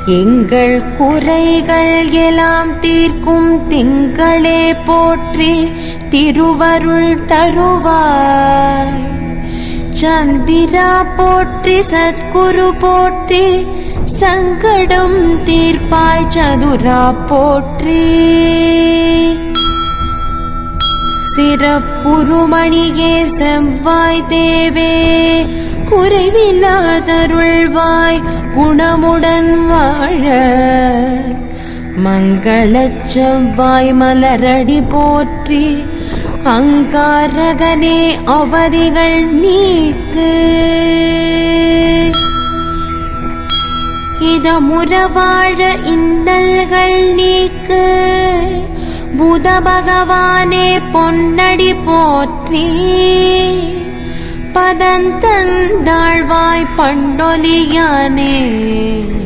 எங்கள் குறைகள் எல்லாம் தீர்க்கும் திங்களே போற்றி திருவருள் தருவாய். சந்திரா போற்றி சத்குரு போற்றி சங்கடம் தீர்ப்பாய் சதுரா போற்றி. சிறப்புருமணியே செவ்வாய் தேவே குறைவில்லாதருள்வாய் குணமுடன் வாழ. மங்களச் செவ்வாய் மலரடி போற்றி அங்காரகனே அவதிகள் நீக்கு. இதமுற வாழ இன்னல்கள் நீக்கு. புத பகவானே பொன்னடி போற்றி பதந்தந்தாழ்வாய் பண்டொலியானே.